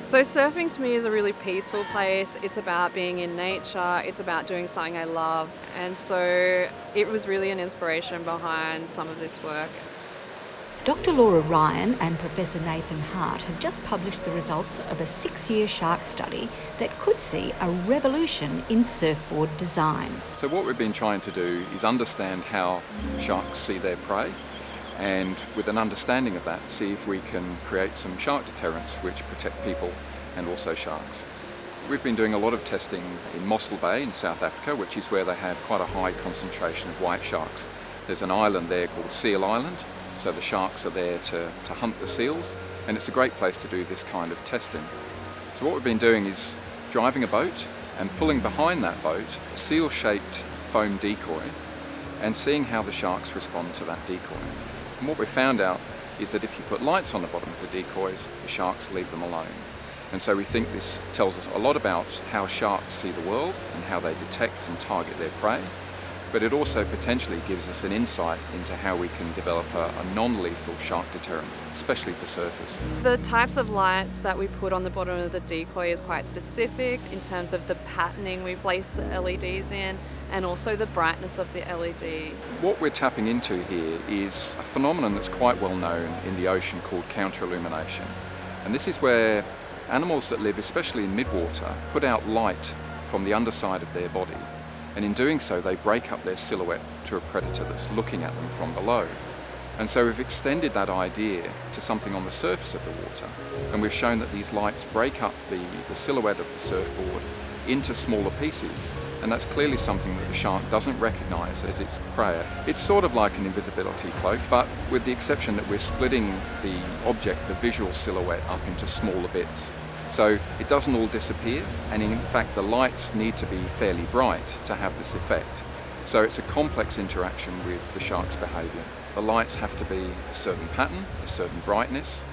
So surfing to me is a really peaceful place. It's about being in nature. It's about doing something I love. And so it was really an inspiration behind some of this work. Dr. Laura Ryan and Professor Nathan Hart have just published the results of a 6-year shark study that could see a revolution in surfboard design. So what we've been trying to do is understand how sharks see their prey, and with an understanding of that, see if we can create some shark deterrents which protect people and also sharks. We've been doing a lot of testing in Mossel Bay in South Africa, which is where they have quite a high concentration of white sharks. There's an island there called Seal Island, so the sharks are there to hunt the seals, and it's a great place to do this kind of testing. So what we've been doing is driving a boat and pulling behind that boat a seal-shaped foam decoy and seeing how the sharks respond to that decoy. And what we found out is that if you put lights on the bottom of the decoys, the sharks leave them alone. And so we think this tells us a lot about how sharks see the world and how they detect and target their prey, but it also potentially gives us an insight into how we can develop a non-lethal shark deterrent, especially for surfers. The types of lights that we put on the bottom of the decoy is quite specific in terms of the patterning we place the LEDs in and also the brightness of the LED. What we're tapping into here is a phenomenon that's quite well known in the ocean called counter-illumination. And this is where animals that live, especially in midwater, put out light from the underside of their body. And in doing so, they break up their silhouette to a predator that's looking at them from below. And so we've extended that idea to something on the surface of the water, and we've shown that these lights break up the silhouette of the surfboard into smaller pieces, and that's clearly something that the shark doesn't recognise as its prey. It's sort of like an invisibility cloak, but with the exception that we're splitting the object, the visual silhouette, up into smaller bits. So it doesn't all disappear, and in fact the lights need to be fairly bright to have this effect. So it's a complex interaction with the shark's behaviour. The lights have to be a certain pattern, a certain brightness,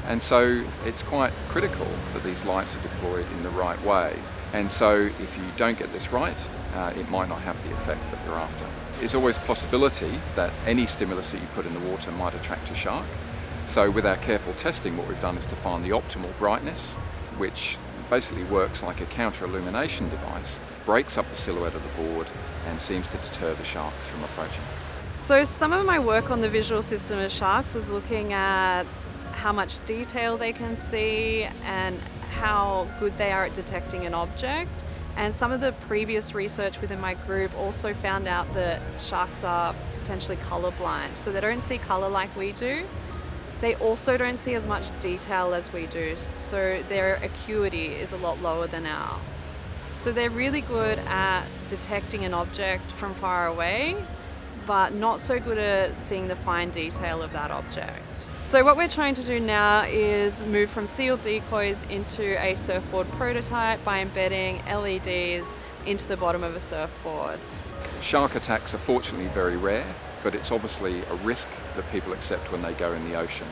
and so it's quite critical that these lights are deployed in the right way. And so if you don't get this right, it might not have the effect that you're after. There's always a possibility that any stimulus that you put in the water might attract a shark. So with our careful testing, what we've done is to find the optimal brightness, which basically works like a counter-illumination device, breaks up the silhouette of the board and seems to deter the sharks from approaching. So some of my work on the visual system of sharks was looking at how much detail they can see and how good they are at detecting an object. And some of the previous research within my group also found out that sharks are potentially colourblind, so they don't see colour like we do. They also don't see as much detail as we do, so their acuity is a lot lower than ours. So they're really good at detecting an object from far away, but not so good at seeing the fine detail of that object. So what we're trying to do now is move from sealed decoys into a surfboard prototype by embedding LEDs into the bottom of a surfboard. Shark attacks are fortunately very rare, but it's obviously a risk that people accept when they go in the ocean.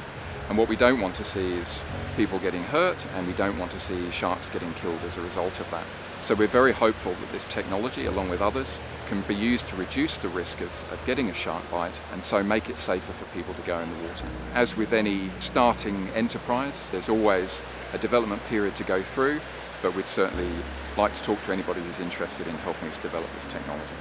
And what we don't want to see is people getting hurt, and we don't want to see sharks getting killed as a result of that. So we're very hopeful that this technology, along with others, can be used to reduce the risk of getting a shark bite, and so make it safer for people to go in the water. As with any starting enterprise, there's always a development period to go through, but we'd certainly like to talk to anybody who's interested in helping us develop this technology.